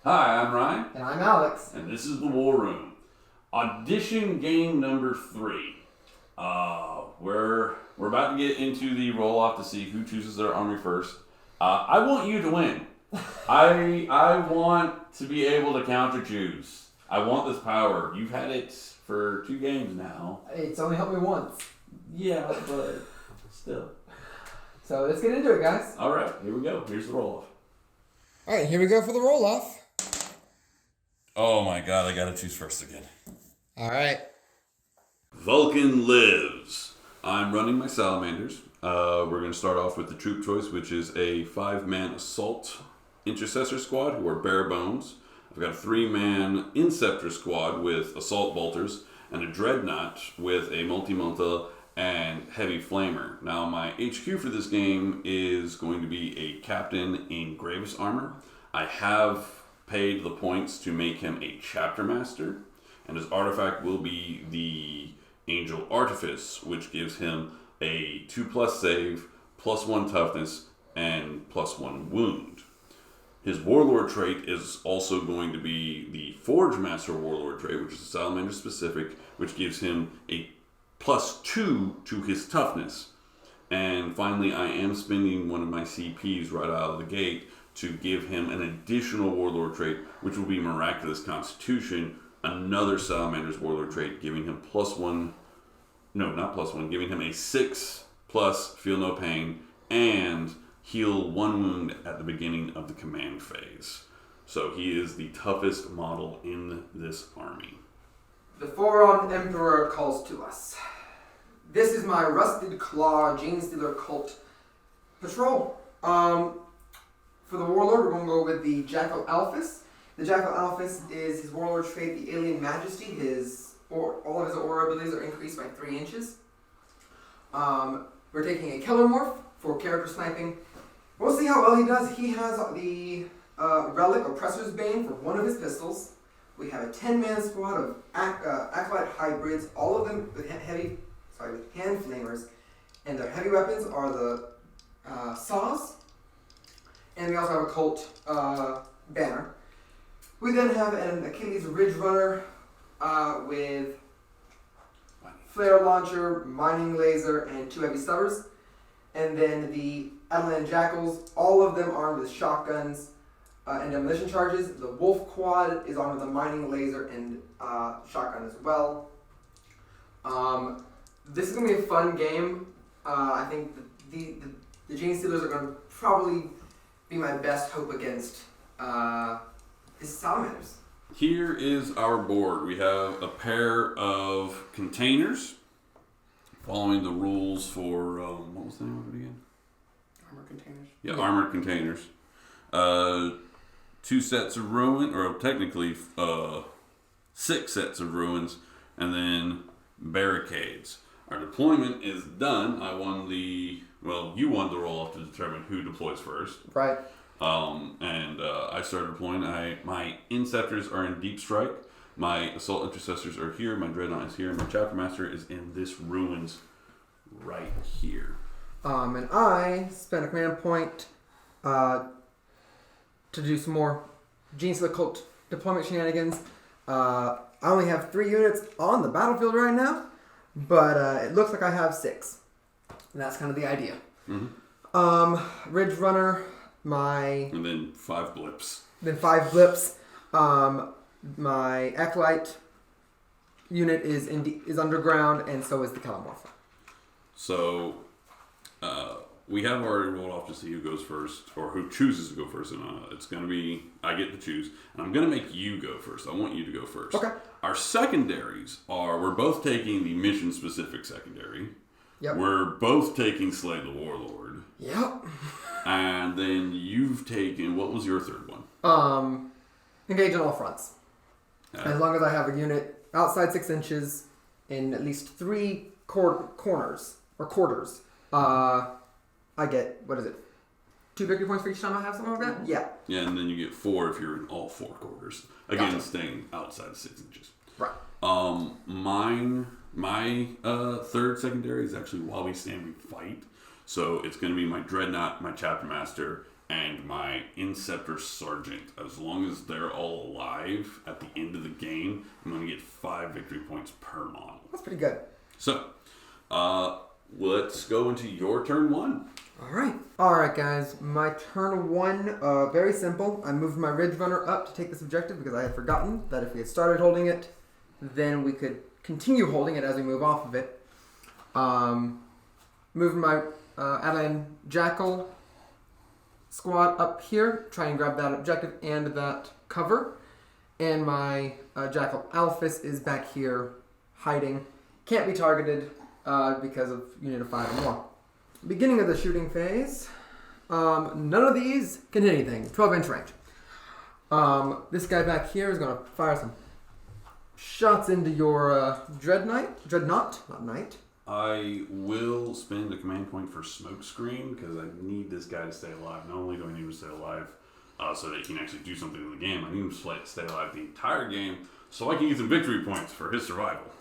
Hi, I'm Ryan. And I'm Alex. And this is the War Room. Audition game number 3. We're about to get into the roll-off to see who chooses their army first. I want you to win. I want to be able to counter-choose. I want this power. You've had it for 2 games now. It's only helped me once. Yeah, but still. So let's get into it, guys. All right, here we go. Here's the roll-off. All right, here we go for the roll-off. Oh my god, I gotta choose first again. All right. Vulcan lives. I'm running my Salamanders. We're going to start off with the troop choice, which is a 5-man assault intercessor squad who are bare bones. I've got a 3-man inceptor squad with assault bolters and a dreadnought with a multi-multa and heavy flamer. Now my HQ for this game is going to be a captain in Gravis armor. I have paid the points to make him a chapter master, and his artifact will be the Angel Artifice, which gives him a 2+ save, +1 toughness, and +1 wound. His Warlord trait is also going to be the Forge Master Warlord trait, which is Salamander specific, which gives him a +2 to his toughness. And finally, I am spending one of my CPs right out of the gate to give him an additional Warlord trait, which will be Miraculous Constitution, another Salamander's Warlord trait, giving him giving him a 6+ Feel No Pain and heal 1 wound at the beginning of the command phase. So he is the toughest model in this army. The Foron Emperor calls to us. This is my Rusted Claw Genestealer Cult patrol. For the Warlord, we're going to go with the Jackal Alphys. The Jackal Alphys is his Warlord trait, the Alien Majesty. All of his aura abilities are increased by 3 inches. We're taking a Kellermorph for character sniping. We'll see how well he does. He has the Relic Oppressor's Bane for one of his pistols. We have a 10-man squad of Acolyte hybrids, all of them with with hand flamers, and their heavy weapons are the saws. And we also have a cult banner. We then have an Achilles Ridge Runner with flare launcher, mining laser, and 2 heavy stubbers. And then the Adelan Jackals, all of them armed with shotguns and demolition charges. The Wolf Quad is armed with a mining laser and shotgun as well. This is going to be a fun game. I think the Genestealers are going to probably be my best hope against his Salamanders. Here is our board. We have a pair of containers following the rules for, what was the name of it again? Armor containers. Yeah, armored containers. 2 sets of ruins, or technically 6 sets of ruins, and then barricades. Our deployment is done. You won the roll-off to determine who deploys first. Right. I started deploying. My Inceptors are in Deep Strike. My Assault Intercessors are here. My Dreadnought is here. My Chapter Master is in this ruins right here. And I spent a command point to do some more Genestealer Cult deployment shenanigans. I only have 3 units on the battlefield right now, but it looks like I have 6. And that's kind of the idea. Mm-hmm. Ridge Runner, and then 5 blips. Then 5 blips. My Acolyte unit is underground, and so is the Kellermorph. So, we have already rolled off to see who goes first, or who chooses to go first, and it's going to be, I get to choose, and I'm going to make you go first. I want you to go first. Okay. Our secondaries we're both taking the mission-specific secondary. Yep. We're both taking Slay the Warlord. Yep. And then you've taken, what was your third one? Engage on all fronts. As long as I have a unit outside 6 inches in at least 3 corners or quarters, I get, 2 victory points for each time I have something like that? Yeah. Yeah, and then you get 4 if you're in all 4 quarters. Again, staying outside of 6 inches. Right. My third secondary is actually while we stand, we fight. So it's going to be my Dreadnought, my Chapter Master, and my Inceptor Sergeant. As long as they're all alive at the end of the game, I'm going to get 5 victory points per model. That's pretty good. So, let's go into your turn 1. Alright guys, my turn 1, very simple. I moved my Ridge Runner up to take this objective because I had forgotten that if we had started holding it, then we could continue holding it as we move off of it. Moved my Adeline Jackal squad up here, try and grab that objective and that cover. And my Jackal Alphys is back here hiding. Can't be targeted because of unit of 5 or more. Beginning of the shooting phase. None of these can hit anything. 12-inch range. This guy back here is going to fire some shots into your Dreadnought, not Knight. I will spend a command point for Smoke Screen because I need this guy to stay alive. Not only do I need him to stay alive so that he can actually do something in the game, I need him to stay alive the entire game so I can use some victory points for his survival.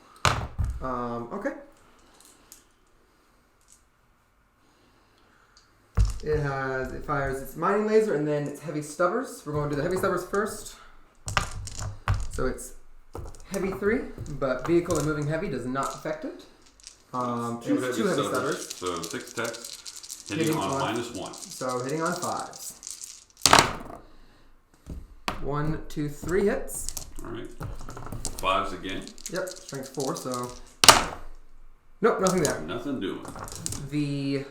Okay. It fires its mining laser and then its heavy stubbers. We're going to do the heavy stubbers first. So it's heavy 3, but vehicle and moving heavy does not affect it. It's 2 heavy stubbers. So 6 attacks, hitting on -1. So hitting on 5s. 1, 2, 3 hits. Alright. 5s again. Yep, strength 4, so... Nope, nothing there. Nothing doing. The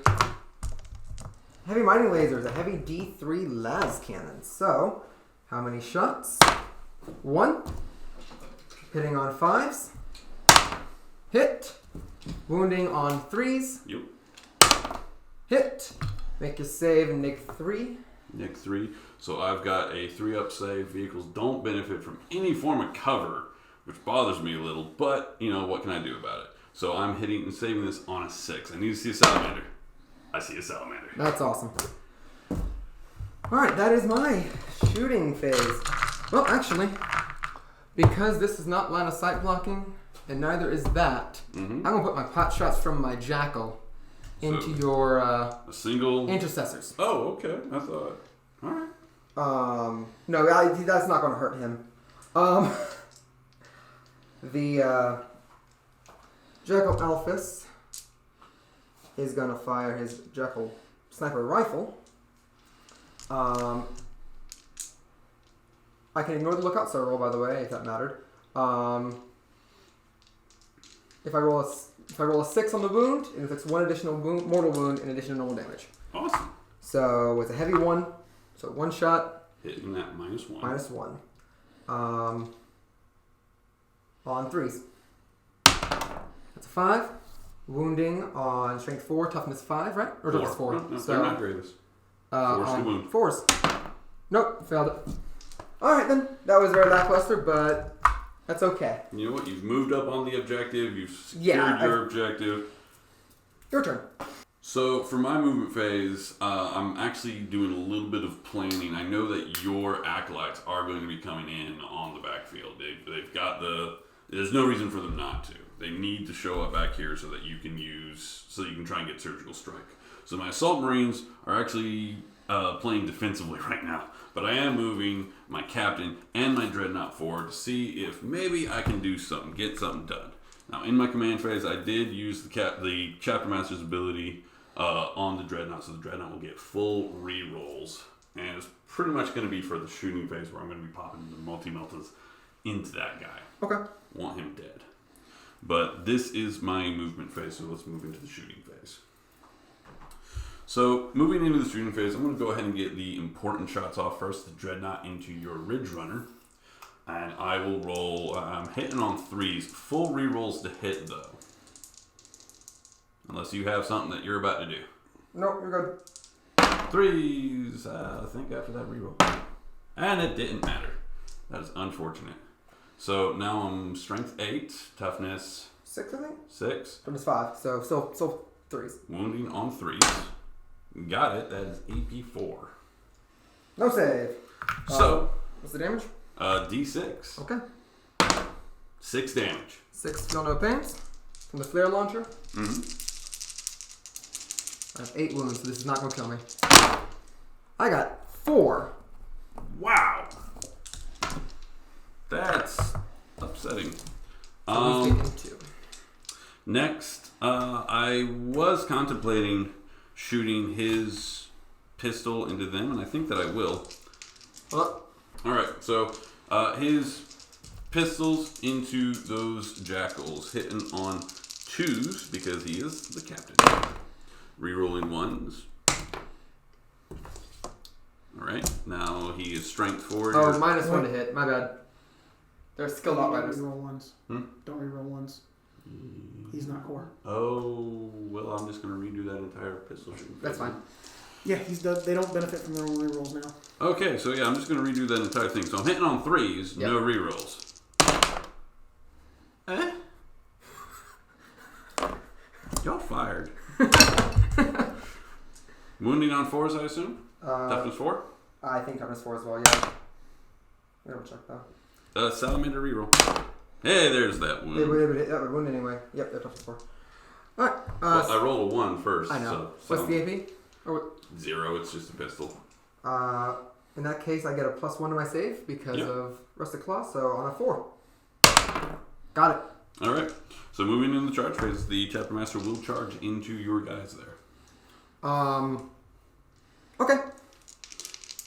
heavy mining laser is a heavy D3 las cannon. So, how many shots? 1. Hitting on 5s. Hit. Wounding on 3s. Yep. Hit. Make your save and neg 3. Neg 3. So I've got a 3-up save. Vehicles don't benefit from any form of cover, which bothers me a little, but, you know, what can I do about it? So I'm hitting and saving this on a 6. I need to see a Salamander. I see a Salamander. That's awesome. Alright, that is my shooting phase. Well, actually, because this is not line of sight blocking, and neither is that, I'm going to put my pot shots from my Jackal into your a single intercessors. Oh, okay. I thought. Alright. No, that's not going to hurt him. The Jackal Alphys is going to fire his Jackal sniper rifle. I can ignore the lookout star roll, by the way, if that mattered. If I roll a 6 on the wound, it inflicts 1 additional mortal wound in addition to normal damage. Awesome. So it's a heavy 1. So 1 shot. Hitting that -1. -1. On 3s. That's a 5. Wounding on strength 4, toughness 5, right? Or toughness 4. No, so, they're not greatest. 4's the wound. 4s. Nope, failed it. Alright then. That was very lackluster, but that's okay. You know what? You've moved up on the objective. You've secured your objective. Your turn. So for my movement phase, I'm actually doing a little bit of planning. I know that your acolytes are going to be coming in on the backfield. They've got there's no reason for them not to. They need to show up back here so that you can try and get surgical strike. So my assault marines are actually playing defensively right now, but I am moving my captain and my dreadnought forward to see if maybe I can do something, get something done. Now in my command phase, I did use the chapter master's ability on the dreadnought, so the dreadnought will get full re-rolls, and it's pretty much going to be for the shooting phase where I'm going to be popping the multi-meltas into that guy. Okay. Want him dead. But this is my movement phase, so let's move into the shooting phase. So, moving into the shooting phase, I'm going to go ahead and get the important shots off first. The Dreadnought into your Ridge Runner. And I will roll, I'm hitting on 3s. Full rerolls to hit, though. Unless you have something that you're about to do. Nope, you're good. 3s, I think after that reroll. And it didn't matter. That is unfortunate. So now I'm strength 8, toughness 6, I think? 6. Toughness 5, so still 3s. Wounding on 3s. Got it. That is AP 4. No save. So what's the damage? D6. Okay. 6 damage. 6 feel no pains from the flare launcher. I have 8 wounds, so this is not going to kill me. I I got 4. Wow. That's upsetting. So he's taking 2. Next, I was contemplating shooting his pistol into them, and I think that I will. Alright, so his pistols into those jackals, hitting on 2s because he is the captain. Rerolling 1s. Alright, now he is strength 4. Oh, -1 to hit. My bad. They're skilled outriders. Don't reroll ones. Don't reroll ones. He's not core. Oh, well, I'm just going to redo that entire pistol shooting. That's fine. Yeah, they don't benefit from their own rerolls now. Okay, so yeah, I'm just going to redo that entire thing. So I'm hitting on 3s, no rerolls. Y'all fired. Wounding on 4s, I assume? Toughness 4? I think toughness 4 as well, yeah. We don't check though. Salamander reroll. Hey, there's that wound. That would wound anyway. Yep, they're toughness 4. Alright. Well, I rolled a 1 first. I know. So What's the AP? 0, it's just a pistol. In that case, I get a +1 to my save because of Rusted Claw, so on a 4. Got it. Alright, so moving in the charge phase, the Chapter Master will charge into your guys there. Okay.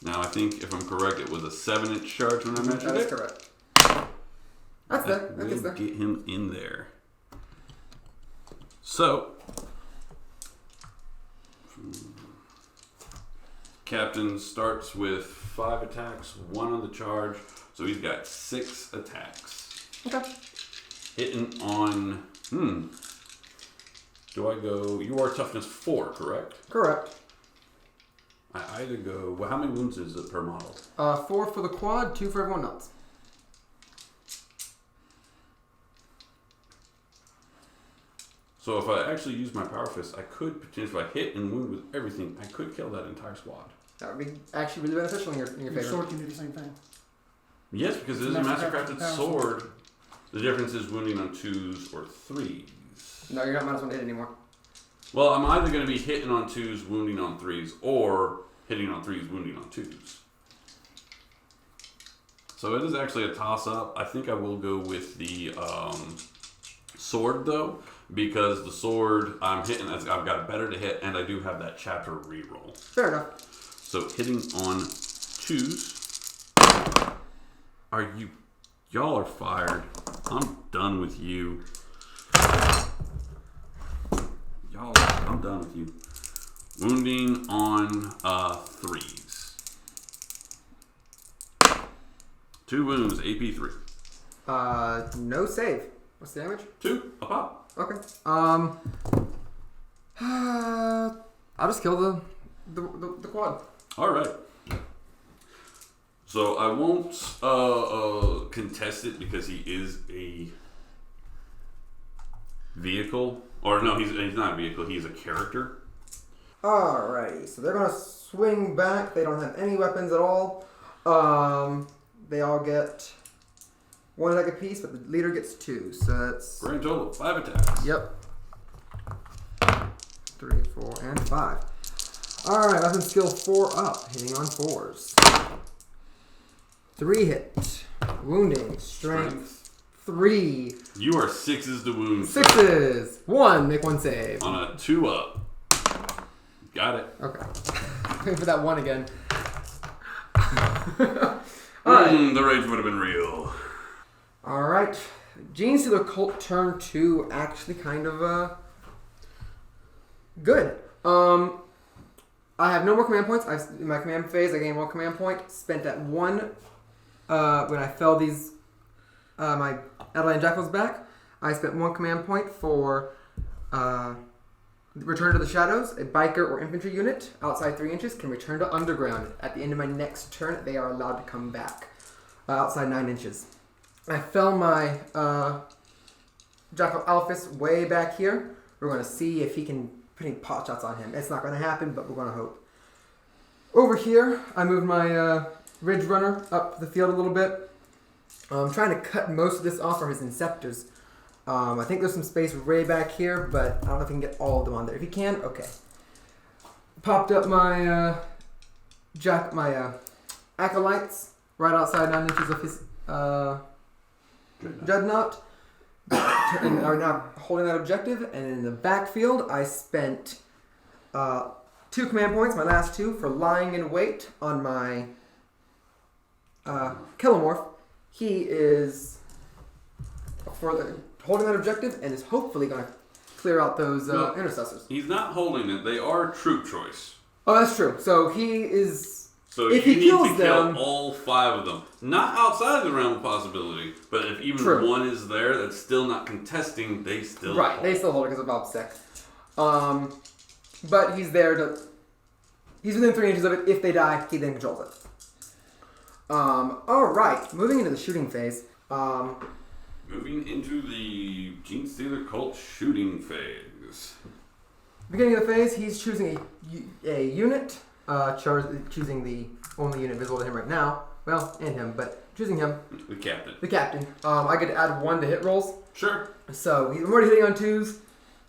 Now, I think, if I'm correct, it was a 7-inch charge when I mentioned That it. is correct. That's there. That gets there. Get him in there. So, Captain starts with 5 attacks, 1 on the charge, so he's got 6 attacks. Okay. Hitting on, do I go, you are toughness 4, correct? Correct. I either go, well, how many wounds is it per model? 4 for the quad, 2 for everyone else. So if I actually use my Power Fist, I could potentially, if I hit and wound with everything, I could kill that entire squad. That would be actually really beneficial in your Your favor. sword can do the same thing. Yes, because it is a Mastercrafted sword. The difference is wounding on 2s or 3s. No, you're not -1 to hit anymore. Well, I'm either going to be hitting on 2s, wounding on 3s, or hitting on 3s, wounding on 2s. So it is actually a toss-up. I think I will go with the sword, though, because the sword, I'm hitting, I've got a better to hit, and I do have that chapter reroll. Fair enough. So hitting on 2s. Y'all are fired. I'm done with you. I'm done with you. Wounding on 3s. 2 wounds, AP 3. No save. What's the damage? 2, a pop. Okay. I'll just kill the quad. All right. So I won't contest it because he is a vehicle. Or no, he's not a vehicle. He's a character. Alrighty. So they're gonna swing back. They don't have any weapons at all. They all get 1 attack apiece, but the leader gets 2. So that's Grand total, 5 attacks. Yep. 3, 4, and 5. Alright, weapon skill 4 up, hitting on 4s. 3 hit. Wounding. Strength 3. You are 6s to wound. 6s. 1, make 1 save. On a 2 up. Got it. Okay. Wait for that 1 again. Alright. The rage would have been real. Alright. Genestealer Cult turn 2 actually kind of good. I have no more command points. In my command phase, I gained 1 command point. Spent that 1 when I fell these my Adeline Jackals back. I spent 1 command point for Return to the Shadows. A biker or infantry unit outside 3 inches can return to underground. At the end of my next turn, they are allowed to come back outside 9 inches. I fell my Jackal Alphys way back here. We're going to see if he can put any pot shots on him. It's not going to happen, but we're going to hope. Over here, I moved my Ridge Runner up the field a little bit. I'm trying to cut most of this off for his Inceptors. I think there's some space way back here, but I don't know if he can get all of them on there. If he can, okay. Popped up my my acolytes right outside 9 inches of his dreadnought. And are now holding that objective. And in the backfield, I spent 2 command points, my last 2, for lying in wait on my Kellamorph. He is holding that objective and is hopefully going to clear out those intercessors. He's not holding it. They are troop choice. Oh, that's true. So he is... So if you he need kills to them, kill all 5 of them. Not outside of the realm of possibility, but if even true. one is there that's still not contesting, they still right, hold. they still hold it because of Bob Sick. But he's there to... He's within 3 inches of it. If they die, he then controls it. Alright, moving into the shooting phase. Moving into the Genestealer Cults shooting phase. Beginning of the phase, he's choosing a unit. Choosing the only unit visible to him right now. Well, and him, but choosing him. The captain. The captain. I could add 1 to hit rolls. Sure. So I'm already hitting on 2s.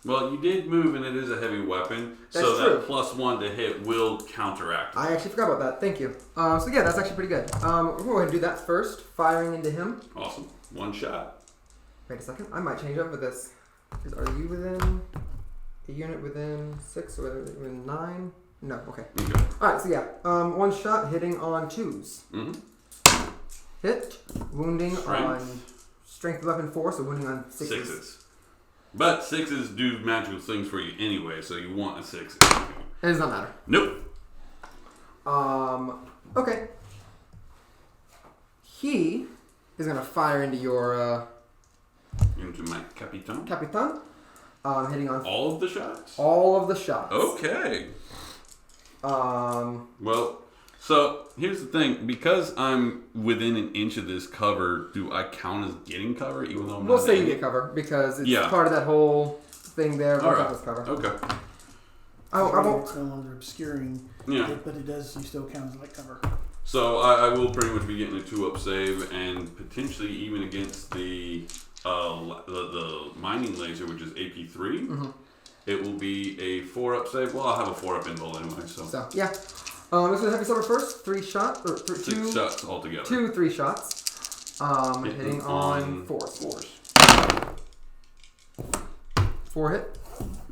Well, you did move, and it is a heavy weapon, That's so true. that +1 to hit will counteract. I actually forgot about that. Thank you. So yeah, that's actually pretty good. We're going to go ahead and do that first. Firing into him. Awesome. 1 shot. Wait a second. I might change up with this. Are you within a unit within 6 or within 9? No. Okay. Okay. Alright, so yeah. 1 shot hitting on 2s. Mm-hmm. Hit. Wounding Strength. on strength weapon 4, so wounding on 6s. 6s. But 6s do magical things for you anyway, so you want a 6. It does not matter. Nope. Okay. He is going to fire into your Into my Capitan. Capitan. Hitting on All of the shots? all of the shots. Okay. Well, so here's the thing. Because I'm within an inch of this cover, do I count as getting cover even though I'm We'll not say you aiming? get cover because it's Yeah. part of that whole thing there. We'll All count right. as cover. Okay. I won't. It's no longer obscuring, Yeah. but it does. You still count as light cover. So I will pretty much be getting a 2-up save and potentially even against the mining laser, which is AP3. Mm-hmm. It will be a 4-up save. Well, I'll have a 4-up invul anyway, so. So yeah. This is heavy silver first. 3 shots or 6 shots altogether. 3 shots. Hitting on 4s. 4 hit.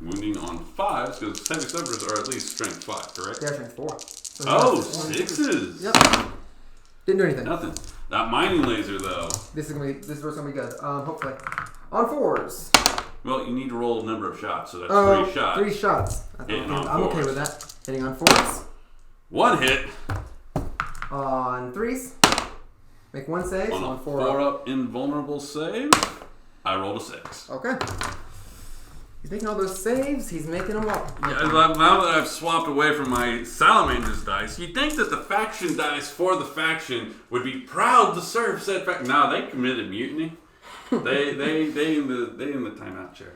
Wounding on 5s, because heavy severs are at least strength 5, correct? Yeah, strength 4. So Oh, that's 6s! Yep. Didn't do anything. Nothing. That mining laser, though. This is gonna be good. Hopefully. On 4s. Well, you need to roll a number of shots, so that's 3 shots. 3 shots. Hitting on I'm okay 4s. with that. Hitting on 4s. 1 hit On 3s. Make 1 save. on So a on 4 4-up invulnerable save. I rolled a 6. Okay. He's making all those saves. He's making them all. Yeah, now that I've swapped away from my Salamanders dice, you'd think that the faction dice for the faction would be proud to serve said faction. No, they committed mutiny. they in the timeout chair.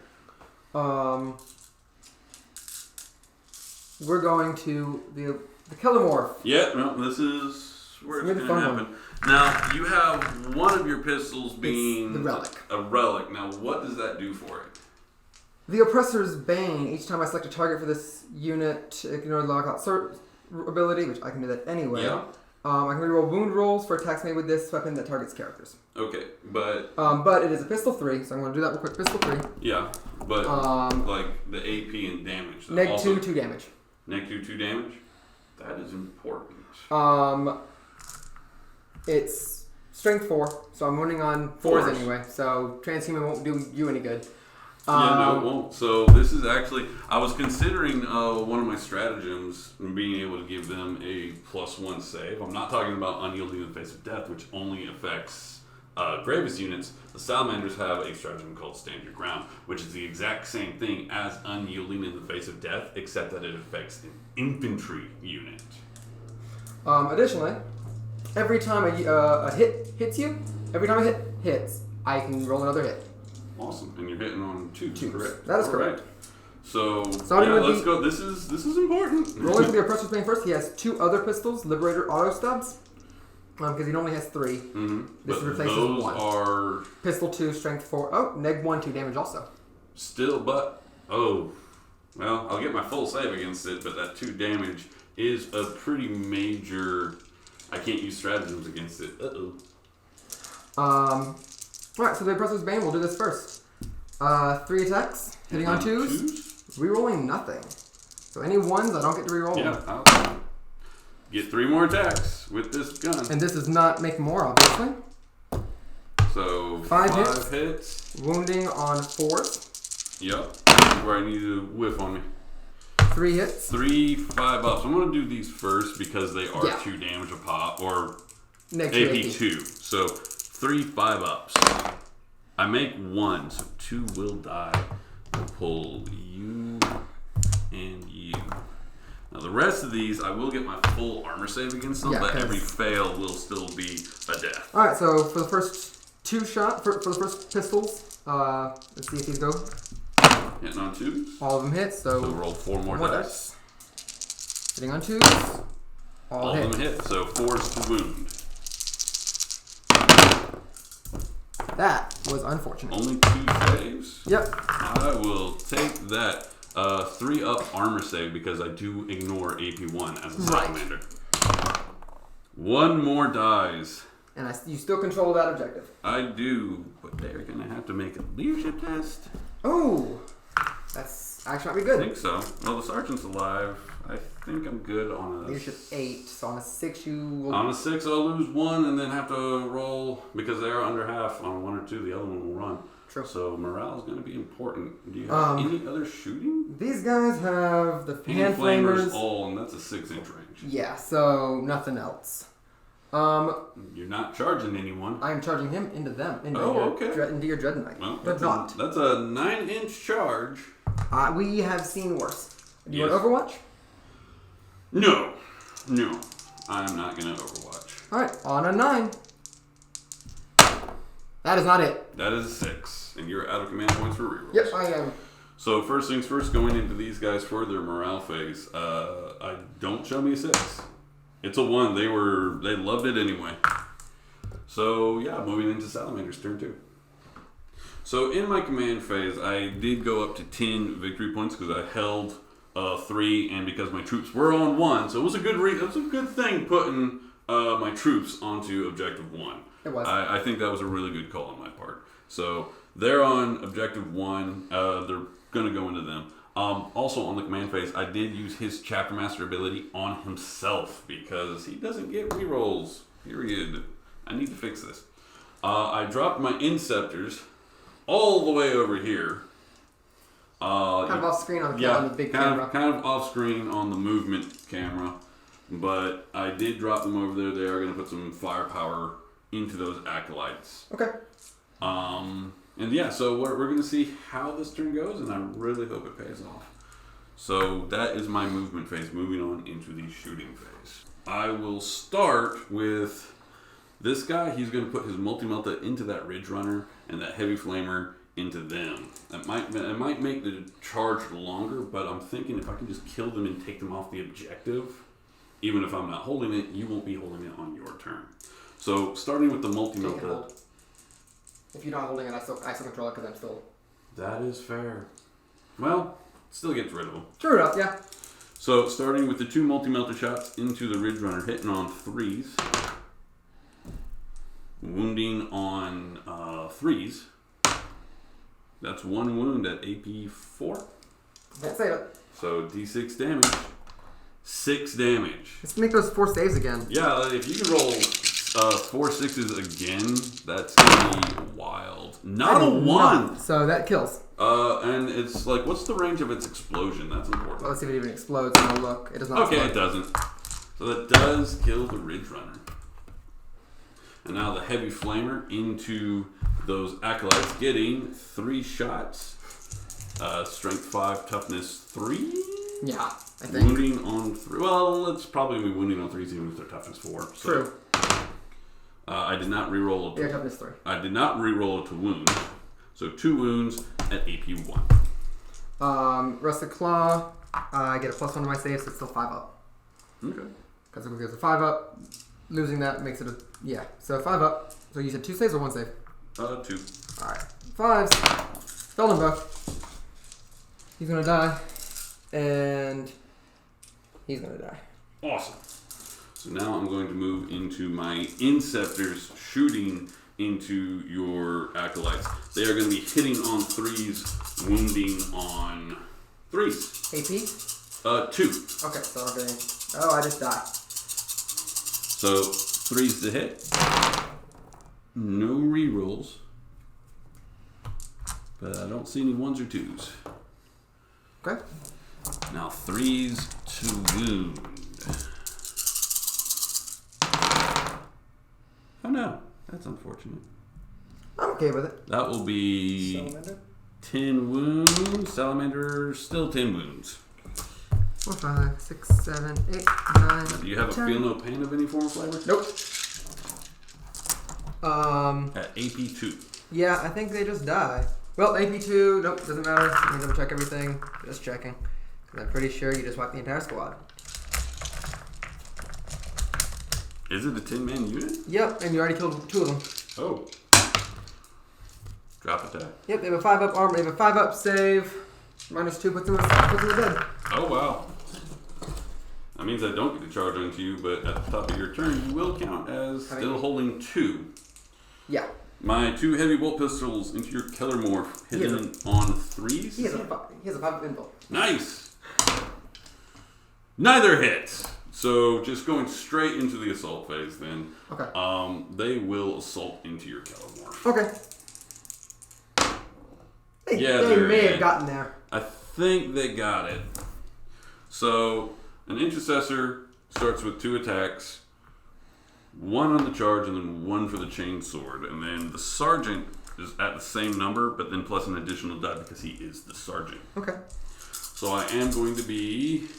We're going to the Kellamorph. Yeah, no, this is where it's Maybe going to fun happen. Now, you have one of your pistols being the relic. a relic. Now, what does that do for it? The Oppressor's Bane. Each time I select a target for this unit, ignore the lockout ability, which I can do that anyway. Yeah. I can reroll wound rolls for attacks made with this weapon that targets characters. Okay, but But it is a pistol 3, so I'm going to do that real quick. Pistol 3. yeah, but like the AP and damage. Neg also, 2 damage. Neg 2 damage. That is important. It's strength 4, so I'm wounding on 4s Fours. anyway. So transhuman won't do you any good. Yeah, no, it won't. So this is actually, I was considering one of my stratagems being able to give them a +1 save. I'm not talking about unyielding in the face of death, which only affects Gravis units. The Salamanders have a stratagem called Stand Your Ground, which is the exact same thing as unyielding in the face of death, except that it affects an infantry unit. Additionally, every time a hit hits you, every time a hit hits, I can roll another hit. Awesome, and you're hitting on 2, Twos. correct? That is All correct. right. So Starting yeah, with let's the- go. This is important. Rolling for the Oppressor's Bane first, he has 2 other pistols, Liberator auto stubs, because he normally has 3. Mm-hmm. This But replaces those 1. are Pistol 2, strength 4. Oh, neg 1, 2 damage also. still, but well, I'll get my full save against it, but that 2 damage is a pretty major. I can't use stratagems against it. Alright, so the Oppressor's Bane, we'll do this first. 3 attacks, hitting on 2s, rerolling nothing. So any 1s, I don't get to reroll them. Yeah, I'll get 3 more attacks with this gun. And this does not make more, obviously. So 5 hits. Wounding on 4s. Yep. Where I need to whiff on me. 3 hits. 3 5-ups. I'm going to do these first because they are Yeah. 2 damage a pop, or Next AP 2. So 3 5-ups. I make 1, so 2 will die. I'll pull you and you. Now the rest of these, I will get my full armor save against them, Yeah, but 'cause- every fail will still be a death. Alright, so for the first 2 shots, for the first pistols, let's see if these go. Hitting on 2s. All of them hit, So so roll 4 more dice. hitting on 2s. All All hit. of them hit, so 4's to wound. That was unfortunate. Only 2 saves. Yep. I will take that 3-up armor save because I do ignore AP1 as a Right. salamander. 1 more dies. And you still control that objective. I do, but they're going to have to make a leadership test. Oh, that's actually might be I good. think so. Well, the sergeant's alive. I think I'm good on a... Leadership 8, so on a 6 you will... On a 6, I'll lose 1 and then have to roll, because they are under half on 1 or 2, the other one will run. True. So morale is going to be important. Do you have any other shooting? These guys have the hand Flamers flamers. all, and that's a 6-inch range. Yeah, so nothing else. You're not charging anyone. I am charging him into them. Into into your Dread Knight. Well, But not. That's a 9-inch charge. We have seen worse. Do you Yes. want Overwatch? No. I'm not going to Overwatch. Alright, on a 9. That is not it. That is a 6, and you're out of command points for rerolls. Yep, I am. So first things first, going into these guys for their morale phase, don't show me a 6. It's a 1. They loved it anyway. So yeah, moving into Salamander's turn 2. So in my command phase, I did go up to 10 victory points because I held 3, and because my troops were on 1, so it was a good thing putting my troops onto objective 1. It was. I think that was a really good call on my part. So they're on objective 1. They're going to go into them. Also on the command phase, I did use his Chapter Master ability on himself because he doesn't get rerolls. Period. I need to fix this. I dropped my Inceptors all the way over here. Kind of off screen on the big camera. Kind of off screen on the movement camera. But I did drop them over there. They are going to put some firepower into those acolytes. Okay. And yeah, so we're going to see how this turn goes, and I really hope it pays off. So that is my movement phase. Moving on into the shooting phase. I will start with this guy. He's going to put his multi-melta into that Ridge Runner and that Heavy Flamer into them. It might make the charge longer, but I'm thinking if I can just kill them and take them off the objective, even if I'm not holding it, you won't be holding it on your turn. So starting with the multi-melta. If you're not holding it, I still control it because I'm still... That is fair. Well, still gets rid of them. True enough, yeah. So starting with the 2 multi-melta shots into the Ridge Runner, hitting on 3s. Wounding on 3s. That's 1 wound at AP 4. Can't save it. So D6 damage. 6 damage. Let's make those 4 saves again. Yeah, if you can roll 4 6s again, that's gonna be wild. Not a 1! So that kills. And it's like, what's the range of its explosion? That's important. Well, let's see if it even explodes. No, look. It does not Okay, explode. it doesn't. So that does kill the Ridge Runner. And now the Heavy Flamer into those acolytes, getting 3 shots. Strength 5, toughness 3. Yeah, I think. Wounding on 3. Well, it's probably going to be wounding on 3s even if they're toughness 4. So, True. I did not reroll Yeah, toughness 3. I did not reroll it to wound. So 2 wounds at AP 1. Rusted Claw. I get a +1 to my save, so it's still 5 up. Okay. Because it goes to 5 up. Losing that makes it a... Yeah, so 5 up. So you said 2 saves or 1 save? 2. Alright. 5s. Feldenbuck. He's gonna die. And... he's gonna die. Awesome. So now I'm going to move into my Inceptors, shooting into your acolytes. They are going to be hitting on 3s, wounding on 3s. AP? 2. Okay, so I'm doing... Oh, I just died. So 3's to hit. No rerolls. But I don't see any 1s or 2s. Okay. Now 3's to wound. Oh no, that's unfortunate. I'm okay with it. That will be Salamander? 10 wounds. Salamander, still 10 wounds. 4, 5, 6, 7, 8, 9. Do you have a 10. feel no pain of any form or flavor? Nope. At AP 2. Yeah, I think they just die. Well, AP2, nope, doesn't matter. Let me double check everything. Just checking. Because I'm pretty sure you just wiped the entire squad. Is it a 10-man unit? Yep, and you already killed 2 of them. Oh. Drop attack. Yep, they have a 5-up armor, they have a 5-up save. -2 puts them to dead. Oh wow. That means I don't get to charge onto you, but at the top of your turn, you will count as still holding 2. Yeah. My 2 heavy bolt pistols into your Kellermorph, hitting on 3s. He has a 5-up invul. Nice. Neither hits. So just going straight into the assault phase then. Okay. They will assault into your Kellermorph. Okay. Yeah, they they're may in. have gotten there. I think they got it. So an intercessor starts with 2 attacks. 1 on the charge and then 1 for the chain sword. And then the sergeant is at the same number, but then plus an additional die because he is the sergeant. Okay. So I am going to be...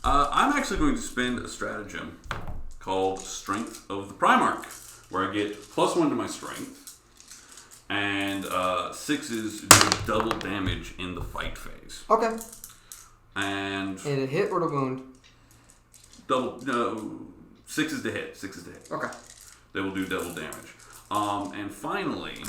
I'm actually going to spend a stratagem called Strength of the Primarch, where I get +1 to my strength, and 6s do double damage in the fight phase. Okay. And And a hit or to wound? no, 6s to hit. 6s to hit. Okay. They will do double damage. And finally,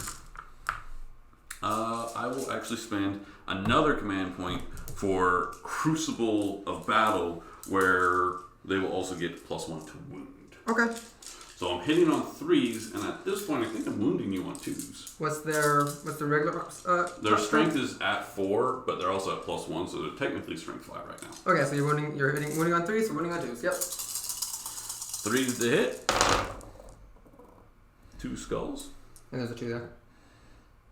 I will actually spend another command point for Crucible of Battle, where they will also get +1 to wound. Okay. So I'm hitting on 3s, and at this point, I think I'm wounding you on 2s. What's the regular? Their strength is at 4, but they're also at +1, so they're technically strength 5 right now. Okay, so you're wounding on 3s, so wounding on 2s. Yep. 3s to hit. 2 skulls. And there's a 2 there.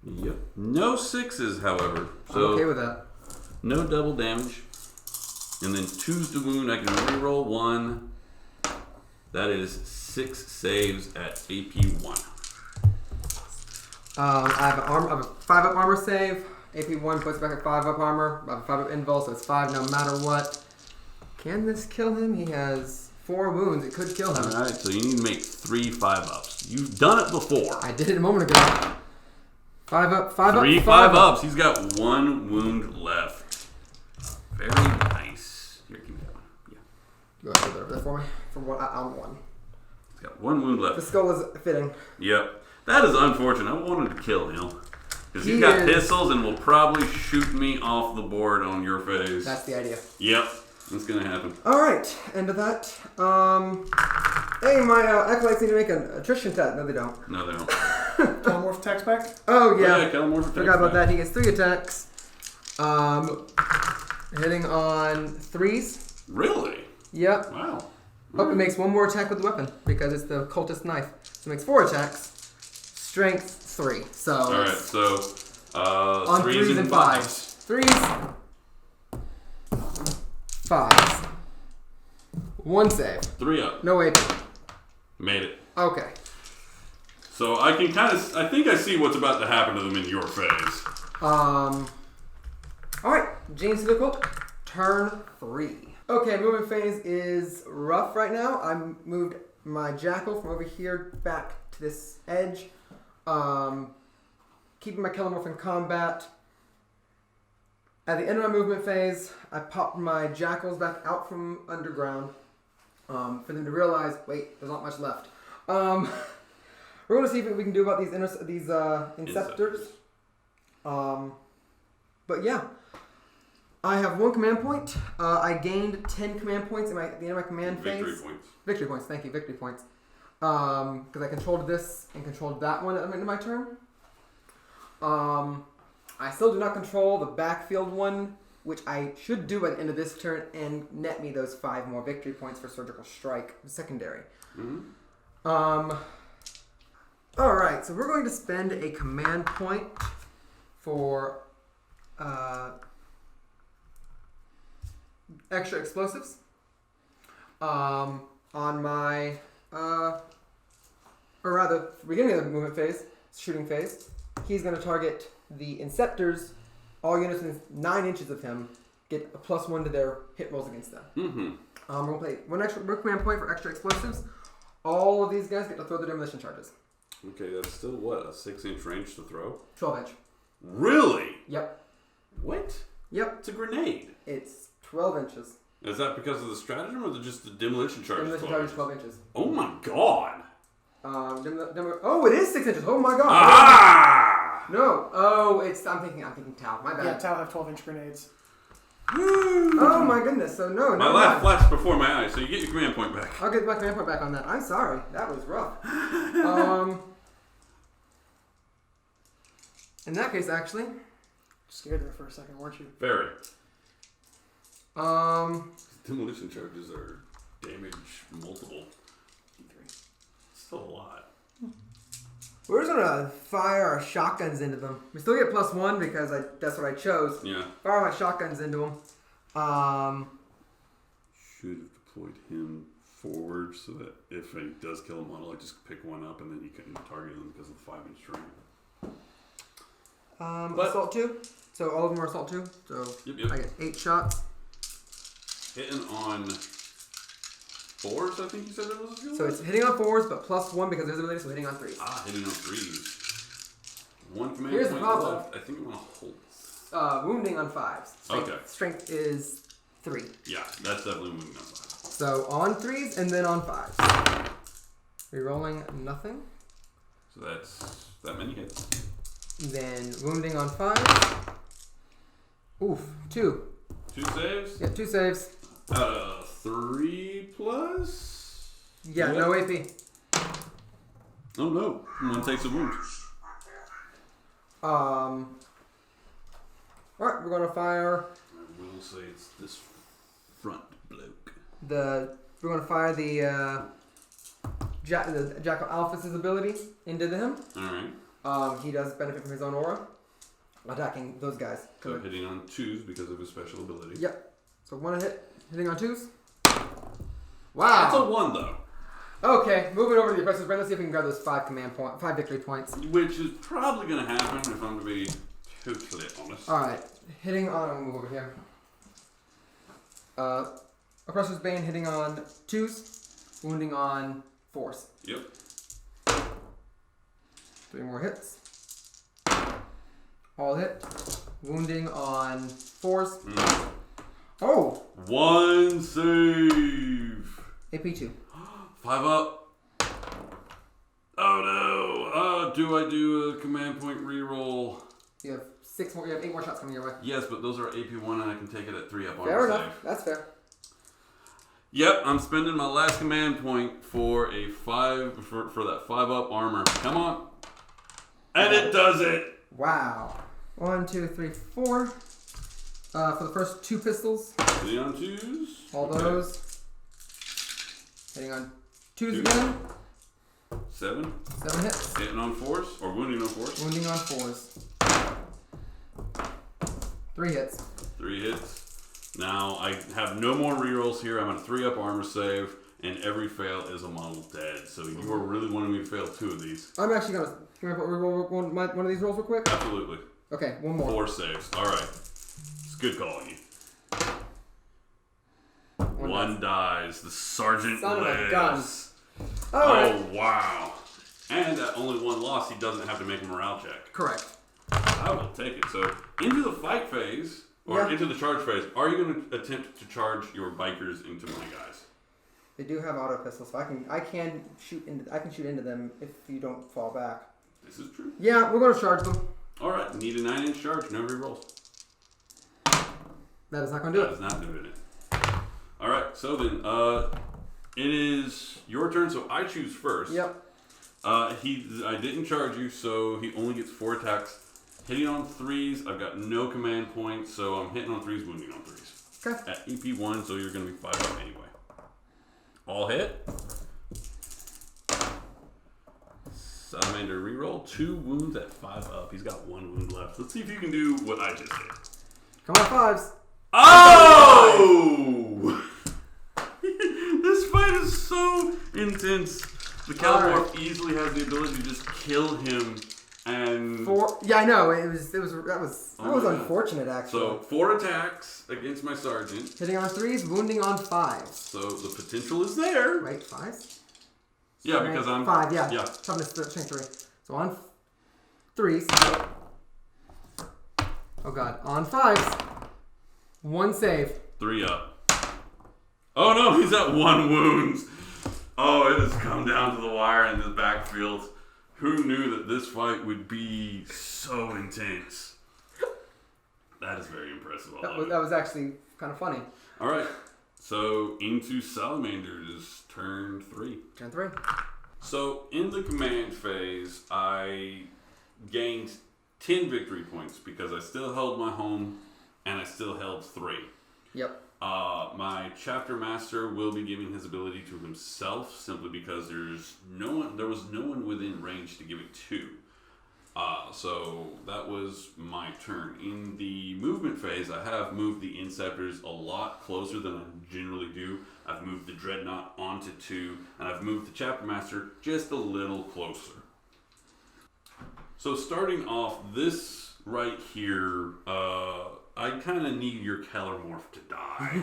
Yep. No 6s, however. I'm So okay with that. no double damage. And then 2s to wound. I can reroll 1. That is 6 saves at AP 1. I have a 5-up armor save. AP 1 puts back at 5-up armor. I have a 5-up invul, so it's 5 no matter what. Can this kill him? He has 4 wounds. It could kill him. Alright, so you need to make 3 5-ups. You've done it before. I did it a moment ago. 5-up, 5-up, 3 5-up. 5-ups. He's got 1 wound left. Very nice. Here, give me that one. Yeah. Go ahead and do that over there for me. For what I'm 1. He's got 1 wound left. The skull is fitting. Yep. That is unfortunate. I wanted to kill him. Because he's He got is- pistols and will probably shoot me off the board on your phase. That's the idea. Yep. That's going to happen. Alright, end of that. Hey, my acolytes need to make an attrition test. No, they don't. No, they don't. Telomorph attacks back? Oh, yeah. Kellermorph attacks Forgot about back. that. He gets 3 attacks. Hitting on 3s. Really? Yep. Wow. Oh, it makes 1 more attack with the weapon because it's the cultist knife. So it makes 4 attacks. Strength 3. So Alright, it's so on 3s and 5s. 3s. 5s. 1 save. 3 up. No AP. Made it. Okay. So I can kind of, I think I see what's about to happen to them in your phase. Alright, Genestealer Cult, turn 3. Okay, movement phase is rough right now. I moved my jackal from over here back to this edge. Keeping my Kellermorph in combat. At the end of my movement phase, I popped my jackals back out from underground for them to realize, wait, there's not much left. We're going to see what we can do about these inceptors. But yeah. I have 1 command point. I gained 10 command points at the end of my command phase. Victory points. Victory points. Thank you. Victory points. Because I controlled this and controlled that one at the end of my turn. I still do not control the backfield one, which I should do at the end of this turn and net me those 5 more victory points for surgical strike, secondary. Mm-hmm. Alright, so we're going to spend a command point for extra explosives. On my, or rather, beginning of the movement phase, shooting phase, he's going to target the Inceptors. All units within 9 inches of him get a +1 to their hit rolls against them. Mm-hmm. We're going to play 1 extra command point for extra explosives. All of these guys get to throw their demolition charges. Okay, that's still what, a 6-inch range to throw? 12 inch. Really? Yep. What? Yep. It's a grenade. It's 12 inches. Is that because of the stratagem or just the demolition charge? Demolition charge is 12 inches. Oh my god! Oh, it is 6 inches. Oh my god. Ah! No. Oh, I'm thinking Tau. My bad. Yeah, Tau have 12-inch grenades. Oh my goodness. So no. My laugh flashed before my eyes, so you get your command point back. I'll get my command point back on that. I'm sorry. That was rough. In that case, actually. Scared there for a second, weren't you? Very. Demolition charges are damage multiple. Still a lot. We're just gonna fire our shotguns into them. We still get +1 because that's what I chose. Yeah. Fire my shotguns into them. Should have deployed him forward so that if he does kill a model, I just pick one up and then you can target him because of the 5-inch terrain. Assault 2. So all of them are assault 2. So Yep. I get 8 shots. Hitting on 4s, I think you said that was a skill? So it's hitting on 4s, but +1 because there's ability, so hitting on 3s. Hitting on 3s. 1 command Here's the point problem. left. I think I'm going to hold. Wounding on 5s. Strength is 3. Yeah, that's definitely moving on 5. So on 3s and then on 5s. Rerolling nothing. So that's that many hits. Then wounding on 5. Oof, 2. 2 saves? Yeah, 2 saves. 3 plus? Yeah, no AP. Oh no, 1 takes a wound. Alright, we're gonna fire I will say it's this front bloke. we're gonna fire the Jackal Alphys' ability into him. Alright. He does benefit from his own aura. Attacking those guys. So hitting on 2s because of his special ability. Yep. So 1 hit, hitting on 2s. Wow. That's a 1 though. Okay, moving over to the oppressor's brain. Let's see if we can grab those 5 victory points. Which is probably going to happen if I'm to be totally honest. Alright, hitting on, I'm gonna move over here. Oppressor's Bane hitting on 2s, wounding on 4s. Yep. 3 more hits. All hit. Wounding on 4s. Oh! 1 save. AP 2. 5 up. Oh no. Do I do a command point reroll? You have 6 more. You have 8 more shots coming your way. Yes, but those are AP 1 and I can take it at 3 up on Fair the enough. save. That's fair. Yep, I'm spending my last command point for a 5 for that 5 up armor. Come on. And it does it. Wow. 1, 2, 3, 4. For the first 2 pistols. Hitting on 2s. All Okay. those. Hitting on 2s again. 7. 7 hits. Hitting on 4s or wounding on 4s. Wounding on 4s. 3 hits. 3 hits. Now I have no more rerolls here. I'm at a 3 up armor save, and every fail is a model dead. So you are really wanting me to fail 2 of these. I'm actually gonna. Can I roll one of these rolls real quick? Absolutely. Okay, 1 more. 4 saves. All right. It's good calling you. 1 dies. The sergeant Son of a lives. gun. Oh wow! And at only 1 loss, he doesn't have to make a morale check. Correct. I will take it. So into the fight phase or into the charge phase, are you going to attempt to charge your bikers into my guys? They do have auto pistols, so I can shoot into them if you don't fall back. This is true. Yeah, we're gonna charge them. All right. Need a 9-inch charge. No rerolls. That is not going to do That it. is not doing it. Alright, so then, it is your turn, so I choose first. Yep. I didn't charge you, so he only gets 4 attacks. Hitting on 3s, I've got no command points, so I'm hitting on 3s, wounding on 3s. Okay. At EP1, so you're going to be 5 up anyway. All hit. Salamander reroll. 2 wounds at 5 up. He's got 1 wound left. Let's see if you can do what I just did. Come on, 5s. Oh! This fight is so intense. The Calamorph easily has the ability to just kill him and... 4. Yeah, I know. That was unfortunate, actually. So, 4 attacks against my sergeant. Hitting on 3s, wounding on 5s. So, the potential is there. Wait, 5s? Yeah, because I'm... 5, yeah. Yeah. Toughness, strength 3. So on 3s. Oh god. On 5s. 1 save. 3 up. Oh no, he's at 1 wound. Oh, it has come down to the wire in this backfield. Who knew that this fight would be so intense? That is very impressive. That was actually kind of funny. Alright, so into Salamanders, turn 3. Turn 3. So, in the command phase, I gained 10 victory points because I still held my home and I still held 3. Yep. My chapter master will be giving his ability to himself simply because there was no one within range to give it to. So that was my turn. In the movement phase, I have moved the Inceptors a lot closer than I generally do. I've moved the Dreadnought onto 2, and I've moved the chapter master just a little closer. So starting off, this right here, I kind of need your Calamorph to die.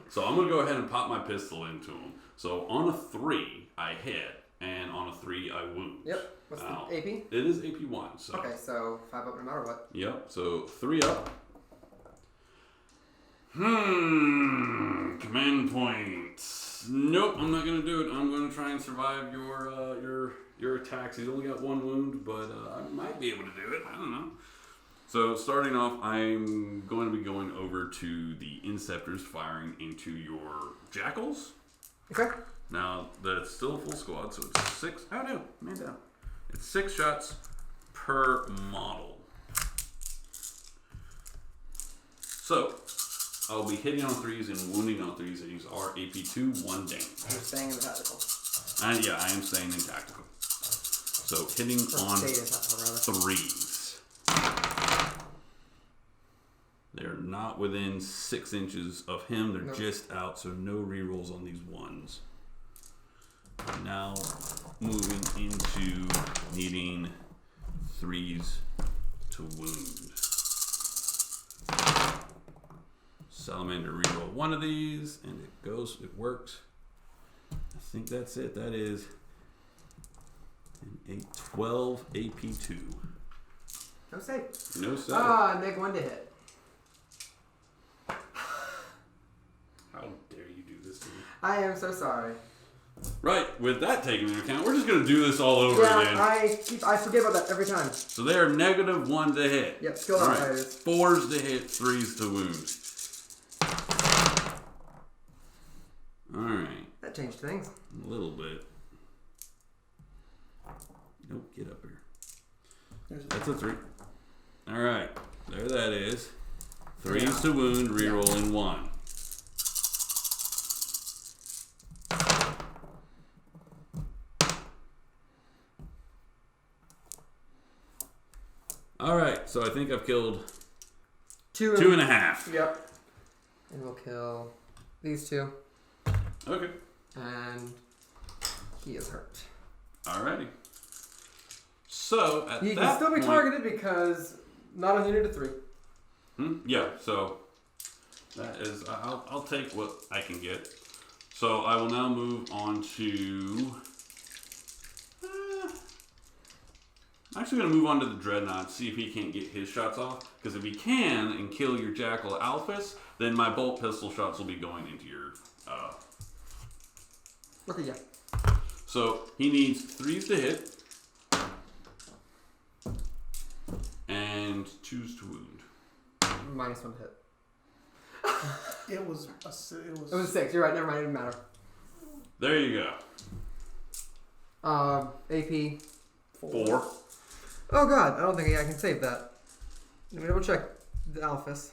So I'm going to go ahead and pop my pistol into him. So on a 3, I hit, and on a 3, I wound. Yep. What's the AP? It is AP1. So. Okay, so 5 up no matter what. Yep, so 3 up. Command points. Nope, I'm not going to do it. I'm going to try and survive your attacks. He's only got 1 wound, but I might be able to do it. I don't know. So starting off, I'm going to be going over to the Inceptors firing into your Jackals. Okay. Now, that's still a full squad, so it's 6. Oh no, man down. It's 6 shots per model. So, I'll be hitting on 3s and wounding on 3s. I use our AP2, 1 damage. You're staying in the tactical. And yeah, I am staying in tactical. So, hitting on 3s. They're not within 6 inches of him. They're just out, so no rerolls on these 1s. Now, moving into needing 3s to wound. Salamander reroll 1 of these, and it works. I think that's it. That is an 12 AP2. No save. No save. Neg 1 to hit. How dare you do this to me? I am so sorry. Right, with that taken into account, we're just going to do this all over again. I forget about that every time. So they are -1 to hit. Yep, skill outsiders. 4s to hit, 3s to wound. Alright. That changed things. A little bit. Nope, get up here. That's a 3. Alright, there that is. 3s to wound, rerolling 1. Alright, so I think I've killed 2.5. Yep. And we'll kill these 2. Okay. And he is hurt. Alrighty. So at He that can still be point, targeted because not a unit of 3. Yeah, so that is I'll take what I can get. So I will now move on to I'm actually going to move on to the Dreadnought, see if he can't get his shots off. Because if he can and kill your Jackal Alphys, then my bolt pistol shots will be going into your... Okay, yeah. So he needs 3s to hit. And 2s to wound. -1 to hit. It was a It was 6. You're right. Never mind. It didn't matter. There you go. AP 4. Oh god, I don't think I can save that. Let me double check the Alphys.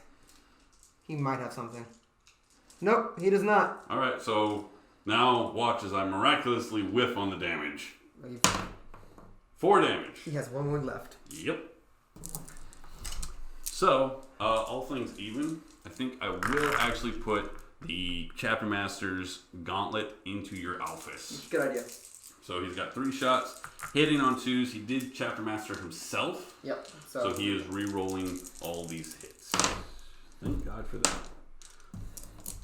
He might have something. Nope, he does not. Alright, so now watch as I miraculously whiff on the damage. 4 damage. He has 1 wound left. Yep. So, all things even, I think I will actually put the Chapter Master's gauntlet into your Alphys. Good idea. So he's got 3 shots, hitting on 2s. He did Chapter Master himself. Yep. So he is re-rolling all these hits. Thank God for that.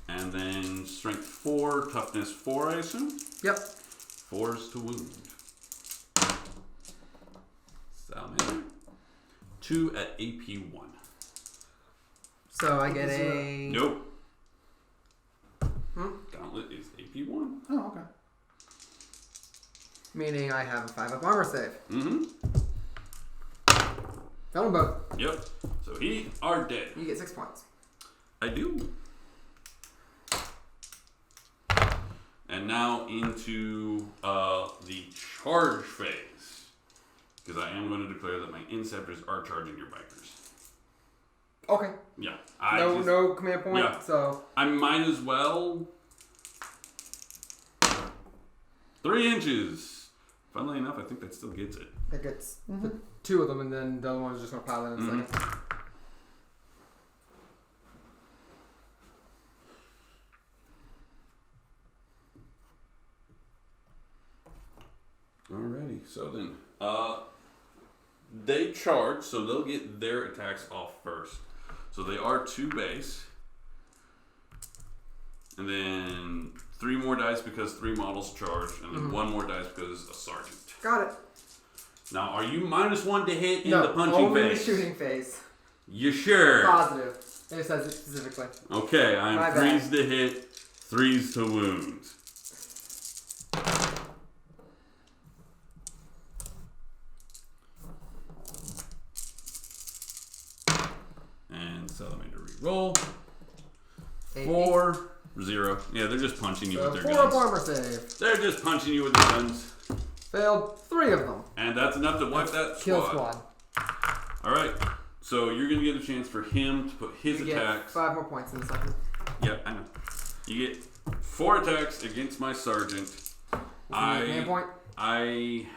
And then strength 4, toughness 4, I assume? Yep. 4s to wound. Salamander. 2 at AP 1. So I get a... Nope. Gauntlet is AP 1. Oh, okay. Meaning I have a 5-up armor save. Mm-hmm. Tell them both. Yep. So he are dead. You get 6 points. I do. And now into the charge phase. Because I am going to declare that my Inceptors are charging your bikers. Okay. Yeah. No command point, yeah. So... I might as well... 3 inches. Funnily enough, I think that still gets it. That gets the 2 of them, and then the other one's just going to pile in a second. Alrighty, so then, they charge, so they'll get their attacks off first. So they are 2 base, and then 3 more dice because 3 models charge, and then 1 more dice because a sergeant. Got it. Now, are you -1 to hit in No, the punching only phase? the shooting phase. You sure? Positive. It says it specifically. Okay, I'm My 3s to hit, 3s to wound. And Salamander re-roll. 4, 0. Yeah, they're just punching you with their 4 guns. armor save. They're just punching you with their guns. Failed 3 of them. And that's enough to wipe that Kill squad. squad. Alright, so you're going to get a chance for him to put his You get attacks. 5 more points in a second. Yep, I know. You get 4 attacks against my sergeant. Command point? I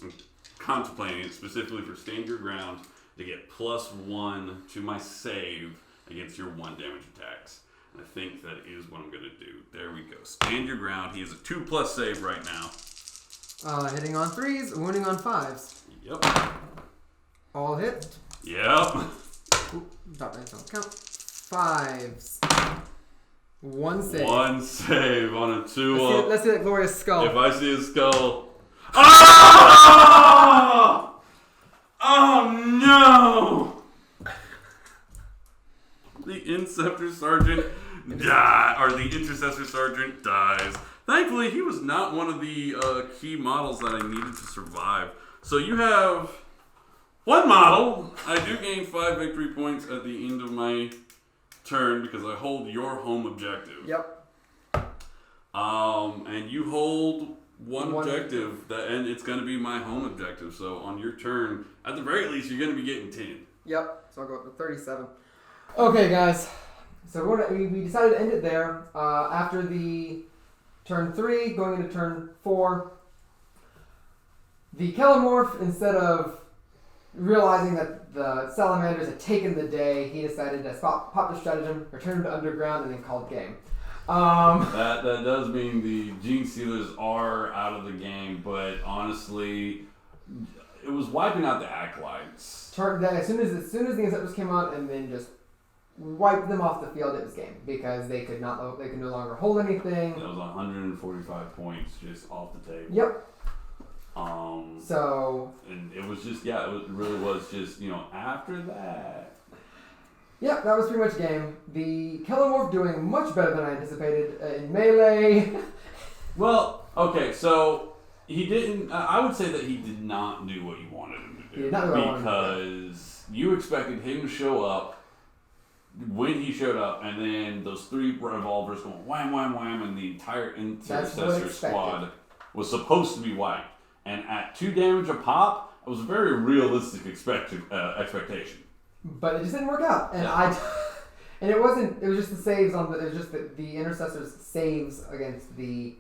am contemplating it specifically for stand your ground to get +1 to my save against your 1 damage attacks. And I think that is what I'm going to do. There we go. Stand your ground. He has a 2+ save right now. Hitting on 3s, wounding on 5s. Yep. All hit. Yep. Ooh, drop that don't count. 5s. 1 save. 1 save on a 2 up. Let's see that glorious skull. If I see his skull. Oh! Oh no! The Inceptor Sergeant or the Intercessor Sergeant dies. Thankfully, he was not one of the key models that I needed to survive. So you have 1 model. I do gain 5 victory points at the end of my turn because I hold your home objective. Yep. And you hold one objective, and it's going to be my home objective. So on your turn, at the very least, you're going to be getting 10. Yep. So I'll go up to 37. Okay, guys. So we decided to end it there. After the turn 3, going into turn 4, the Kellamorph, instead of realizing that the Salamanders had taken the day, he decided to pop the stratagem, return to underground, and then called game. That does mean the Genestealers are out of the game, but honestly, it was wiping out the Acolytes. As soon as the Inceptors came out, and then just wiped them off the field, it was game because they could no longer hold anything. That was 145 points just off the table. Yep. And it was just it really was just after that. Yep, that was pretty much game. The Kellamorph doing much better than I anticipated in melee. Well, okay, so he didn't. I would say that he did not do what you wanted him to do. He did not do what I wanted him to do. Because you expected him to show up, when he showed up, and then those 3 revolvers going wham, wham, wham, and the entire intercessor squad was supposed to be wiped. And at 2 damage a pop, it was a very realistic expectation. But it just didn't work out, and and it wasn't. It was just the saves on the. It was just the intercessors saves against the.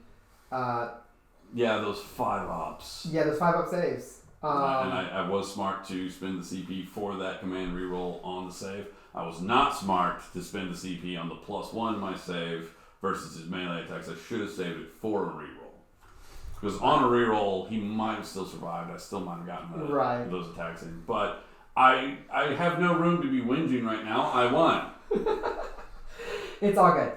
Those 5-ups. Yeah, those 5-up saves. And I was smart to spend the CP for that command reroll on the save. I was not smart to spend the CP on the +1 my save versus his melee attacks. I should have saved it for a reroll. Because on a reroll, he might have still survived. I still might have gotten those attacks in. But I have no room to be whinging right now. I won. It's all good.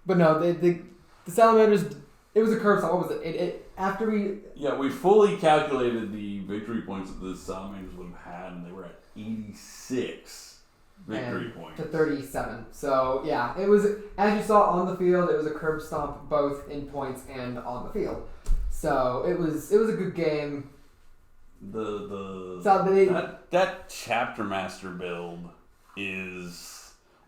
But no, the Salamanders. It was a curve stop. What was it? After we. Yeah, we fully calculated the victory points that the Salamanders would have had, and they were at 86 victory points to 37. So yeah, it was, as you saw on the field, it was a curb stomp both in points and on the field. So it was a good game. That Chapter Master build is.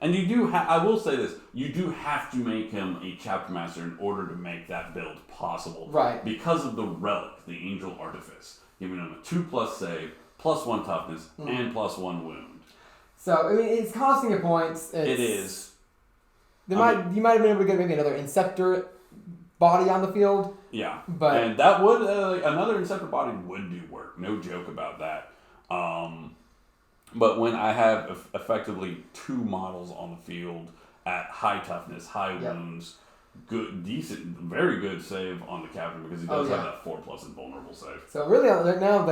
And you do I will say this, you do have to make him a Chapter Master in order to make that build possible. Right. Because of the relic, the Angel Artifice, giving him a 2+ save, +1 toughness, and +1 wound. So, I mean, it's costing you points. It is. You might have been able to get maybe another Inceptor body on the field. Yeah. But and that would, another Inceptor body would do work. No joke about that. But when I have effectively 2 models on the field at high toughness, high wounds, good, decent, very good save on the captain because he does have that 4+ invulnerable save. So really, right now,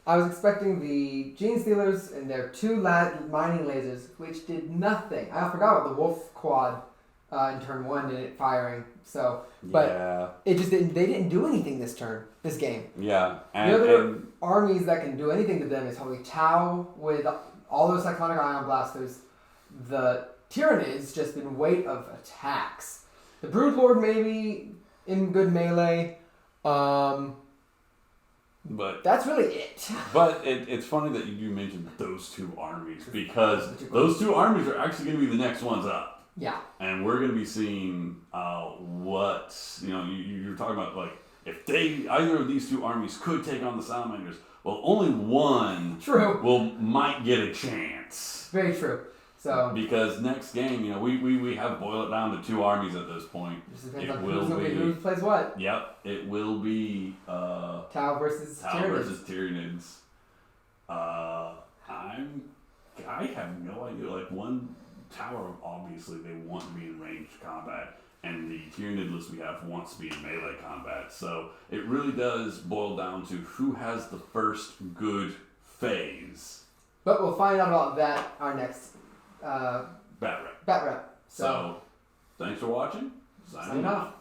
I was expecting the Genestealers and their 2 mining lasers, which did nothing. I forgot about the Wolf Quad in turn 1 and it firing. So, but it just didn't. They didn't do anything this game. Yeah, and the other armies that can do anything to them is probably Tau with all those Cyclonic Ion Blasters. The Tyranids just in weight of attacks. The Broodlord maybe in good melee. But that's really it. But it's funny that you do mention those 2 armies because those 2 armies are actually going to be the next ones up. Yeah. And we're going to be seeing you're talking about if either of these 2 armies could take on the Salamanders, well, only one might get a chance. Very true. So because next game, we have boiled it down to 2 armies at this point. Just depends on who plays what. Yep, it will be Tau versus Tyranids. I have no idea. One tower, obviously, they want to be in ranged combat, and the Tyranid list we have wants to be in melee combat. So it really does boil down to who has the first good phase. But we'll find out about that our next Bat Rep. So thanks for watching. Signing off.